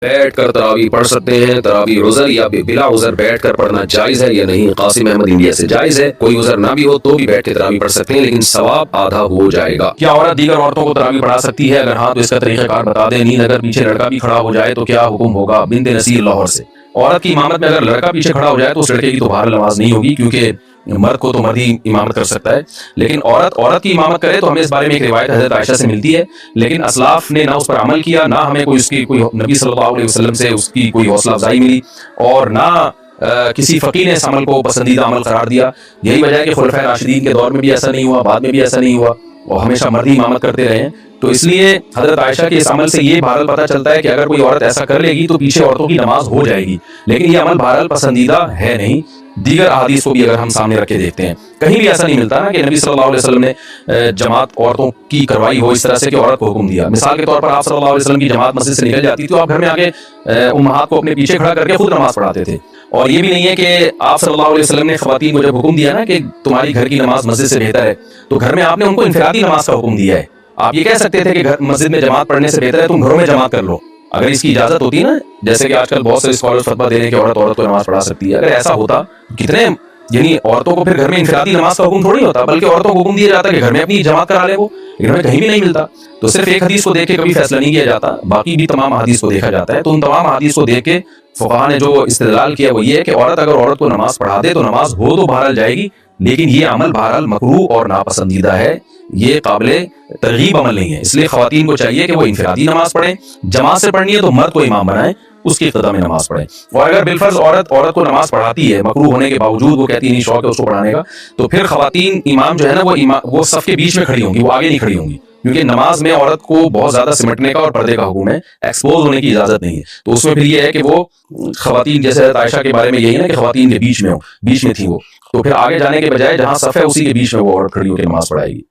बैठ कर तरावी पढ़ सकते हैं। तरावी उज़र या बिला उज़र बैठ कर पढ़ना जायज़ है या नहीं? कासिम अहमद इंडिया से जायज़ है। कोई उज़र ना भी हो तो भी बैठ के तरावी पढ़ सकते हैं, लेकिन सवाब आधा हो जाएगा। क्या औरत दीगर औरतों को तरावी पढ़ा सकती है? अगर हाँ तो इसका तरीक़ाकार बता दें। नींद अगर पीछे लड़का भी खड़ा हो जाए तो क्या हुक्म होगा? बिंद नसीर लाहौर से। औरत की इमामत में अगर लड़का पीछे खड़ा हो जाए तो उस लड़के की तो बहरहाल नमाज नहीं होगी, क्योंकि मर्द को तो मर्द ही इमामत कर सकता है। लेकिन औरत की इमामत करे तो हमें इस बारे में एक रिवायत हज़रत आयशा से मिलती है, लेकिन असलाफ ने ना उस पर अमल किया, ना हमें कोई उसकी कोई नबी सल्लल्लाहु अलैहि वसल्लम से उसकी कोई हौसला अफजाई मिली, और ना किसी फ़कीह ने इस अमल को पसंदीदा अमल करार दिया। यही वजह है कि खुलफाए राशिदीन के दौर में भी ऐसा नहीं हुआ, बाद में भी ऐसा नहीं हुआ, और हमेशा मर्द ही इमामत करते रहे हैं। तो इसलिए हज़रत आयशा के इस अमल से ये बहरहाल पता चलता है कि अगर कोई औरत ऐसा कर लेगी तो पीछे औरतों की नमाज हो जाएगी, लेकिन ये अमल बहरहाल पसंदीदा है नहीं। दीगर अहादीस को भी अगर हम सामने रख के देखते हैं, कहीं भी ऐसा नहीं मिलता ना कि नबी सल्लल्लाहु अलैहि वसल्लम ने जमात औरतों की करवाई हो इस तरह से कि औरत को हुक्म दिया। मिसाल के तौर पर आप सल्लल्लाहु अलैहि वसल्लम की जमात मस्जिद से निकल जाती तो आप घर में आके उम्महात को अपने पीछे खड़ा करके खुद नमाज पढ़ाते थे। और ये भी नहीं है कि आप सल्लल्लाहु अलैहि वसल्लम ने ख़वातीन को जब हुक्म दिया ना कि तुम्हारी घर की नमाज मस्जिद से बेहतर है, तो घर में आपने उनको इनफरादी नमाज का हुक्म दिया है। आप ये कह सकते थे कि घर मस्जिद में जमात पढ़ने से बेहतर है तुम घरों में जमात कर लो, अगर इसकी इजाजत होती ना, जैसे कि आजकल बहुत से स्कॉलर्स फतवा दे रहे हैं कि औरत को नमाज पढ़ा सकती है। अगर ऐसा होता, कितने यानी औरतों को फिर घर में इनफरादी नमाज का हुक्म थोड़ी होता, बल्कि औरतों को हुक्म दिया जाता कि घर में अपनी जमात करा ले वो, लेकिन हमें कहीं भी नहीं मिलता। तो सिर्फ एक हदीस को देख के कभी फैसला नहीं किया जाता, बाकी भी तमाम हदीस को देखा जाता है। तो उन तमाम हदीस को देख के फुक़हा ने जो इस्तेदलाल किया वो ये है कि अगर औरत को नमाज पढ़ा दे तो नमाज हो तो बहरहाल जाएगी, लेकिन ये अमल बहरहाल मकरूह और नापसंदीदा है, ये काबिले तरगीब अमल नहीं है। इसलिए ख़वातीन को चाहिए कि वो इनफरादी नमाज पढ़ें, जमात से पढ़नी है तो मर्द को इमाम बनाएं, उसकी इक़्तिदा में नमाज पढ़ें। और अगर बिलफर्ज औरत को नमाज पढ़ाती है मकरूह होने के बावजूद, वो कहती नहीं शौक है उसको पढ़ाने का, तो फिर ख़वातीन इमाम जो है ना वो सफ़ के बीच में खड़ी होंगी, वो आगे नहीं खड़ी होंगी, क्योंकि नमाज में औरत को बहुत ज्यादा सिमटने का और पर्दे का हुक्म है, एक्सपोज होने की इजाजत नहीं है। तो उसमें फिर ये है कि वो ख़वातीन, जैसे आयशा के बारे में यही है ना कि ख़वातीन के बीच में हो, बीच में थी वो, तो फिर आगे जाने के बजाय जहां सफ़ है उसी के बीच में वो औरत खड़ी होकर नमाज पढ़ाएगी।